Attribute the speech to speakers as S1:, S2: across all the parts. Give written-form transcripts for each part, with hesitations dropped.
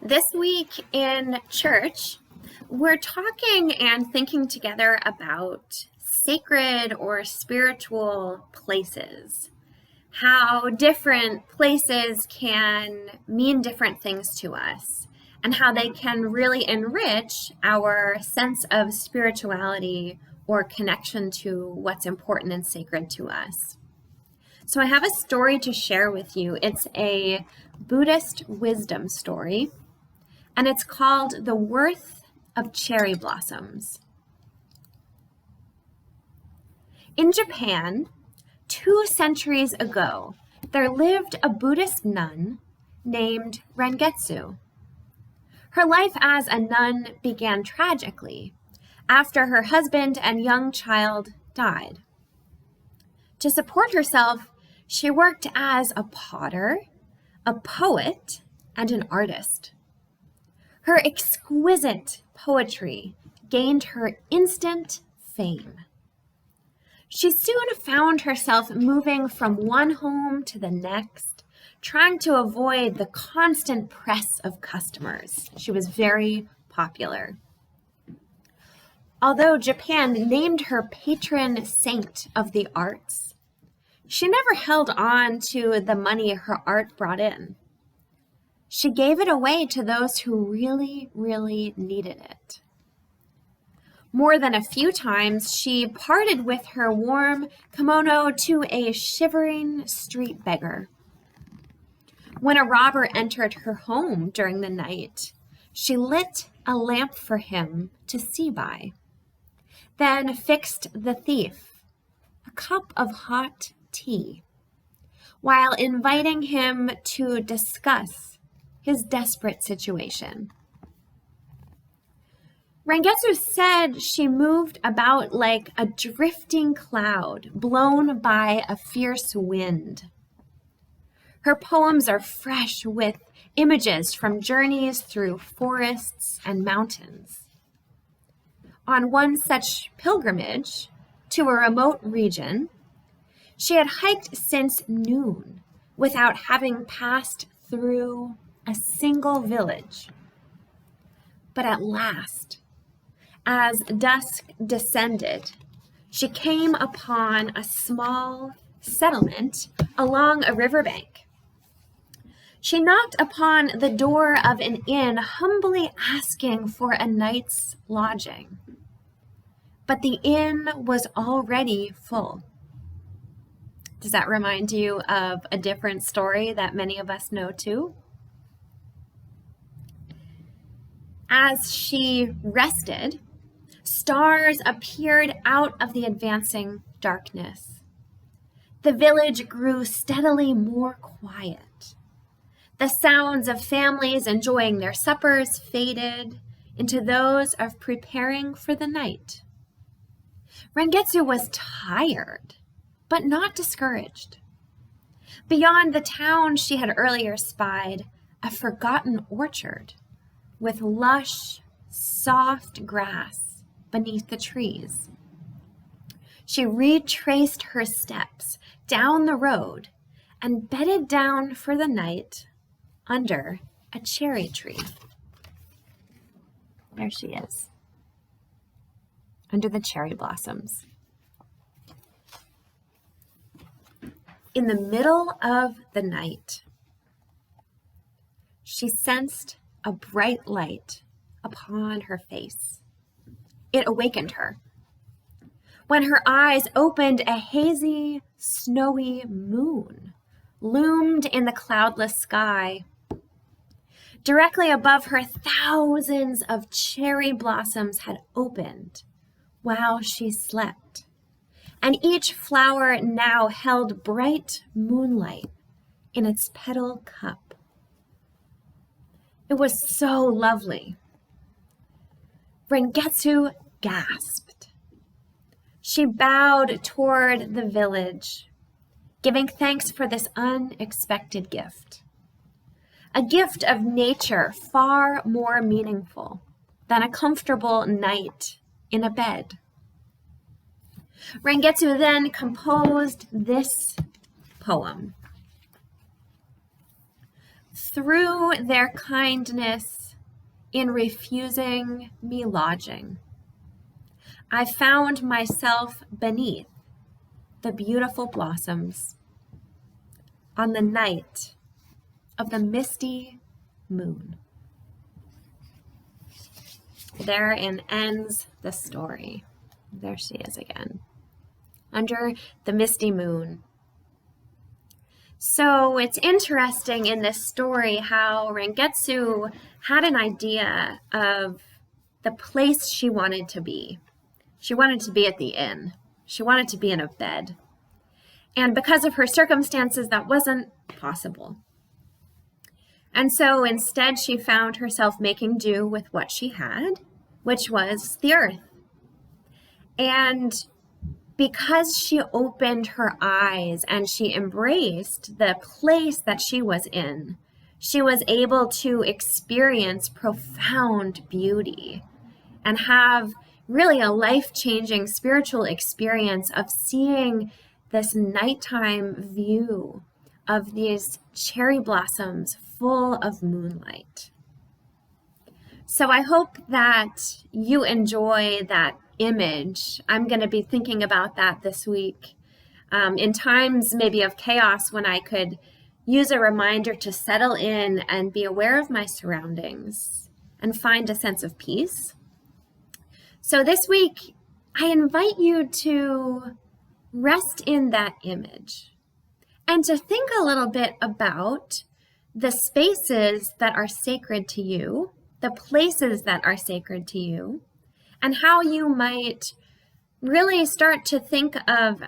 S1: This week in church, we're talking and thinking together about sacred or spiritual places, how different places can mean different things to us, and how they can really enrich our sense of spirituality or connection to what's important and sacred to us. So I have a story to share with you. It's a Buddhist wisdom story, and it's called The Worth of Cherry Blossoms. In Japan, 2 centuries ago, there lived a Buddhist nun named Rengetsu. Her life as a nun began tragically after her husband and young child died. To support herself, she worked as a potter, a poet, and an artist. Her exquisite poetry gained her instant fame. She soon found herself moving from one home to the next, trying to avoid the constant press of customers. She was very popular. Although Japan named her patron saint of the arts, she never held on to the money her art brought in. She gave it away to those who really, really needed it. More than a few times, she parted with her warm kimono to a shivering street beggar. When a robber entered her home during the night, she lit a lamp for him to see by, then fixed the thief a cup of hot tea, while inviting him to discuss his desperate situation. Rengetsu said she moved about like a drifting cloud blown by a fierce wind. Her poems are fresh with images from journeys through forests and mountains. On one such pilgrimage to a remote region, she had hiked since noon without having passed through a single village. But at last, as dusk descended, she came upon a small settlement along a riverbank. She knocked upon the door of an inn, humbly asking for a night's lodging. But the inn was already full. Does that remind you of a different story that many of us know too? As she rested, stars appeared out of the advancing darkness. The village grew steadily more quiet. The sounds of families enjoying their suppers faded into those of preparing for the night. Rengetsu was tired, but not discouraged. Beyond the town, she had earlier spied a forgotten orchard with lush, soft grass beneath the trees. She retraced her steps down the road and bedded down for the night under a cherry tree. There she is, under the cherry blossoms. In the middle of the night, she sensed a bright light upon her face. It awakened her. When her eyes opened, a hazy, snowy moon loomed in the cloudless sky. Directly above her, thousands of cherry blossoms had opened while she slept, and each flower now held bright moonlight in its petal cup. It was so lovely. Rengetsu gasped. She bowed toward the village, giving thanks for this unexpected gift. A gift of nature far more meaningful than a comfortable night in a bed. Rengetsu then composed this poem. through their kindness in refusing me lodging, I found myself beneath the beautiful blossoms on the night of the misty moon. Therein ends the story. There she is again, under the misty moon. So it's interesting in this story how Rengetsu had an idea of the place she wanted to be. She wanted to be at the inn. She wanted to be in a bed. And because of her circumstances, that wasn't possible. And so instead, she found herself making do with what she had, which was the earth. And because she opened her eyes and she embraced the place that she was in, she was able to experience profound beauty and have really a life-changing spiritual experience of seeing this nighttime view of these cherry blossoms full of moonlight. So I hope that you enjoy that image. I'm going to be thinking about that this week. In times maybe of chaos, when I could use a reminder to settle in and be aware of my surroundings and find a sense of peace. So this week, I invite you to rest in that image and to think a little bit about the spaces that are sacred to you, the places that are sacred to you, and how you might really start to think of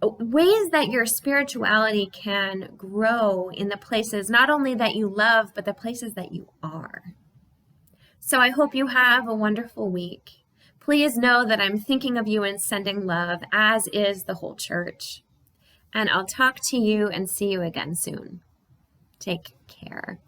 S1: ways that your spirituality can grow in the places not only that you love, but the places that you are. So I hope you have a wonderful week. Please know that I'm thinking of you and sending love, as is the whole church. And I'll talk to you and see you again soon. Take care.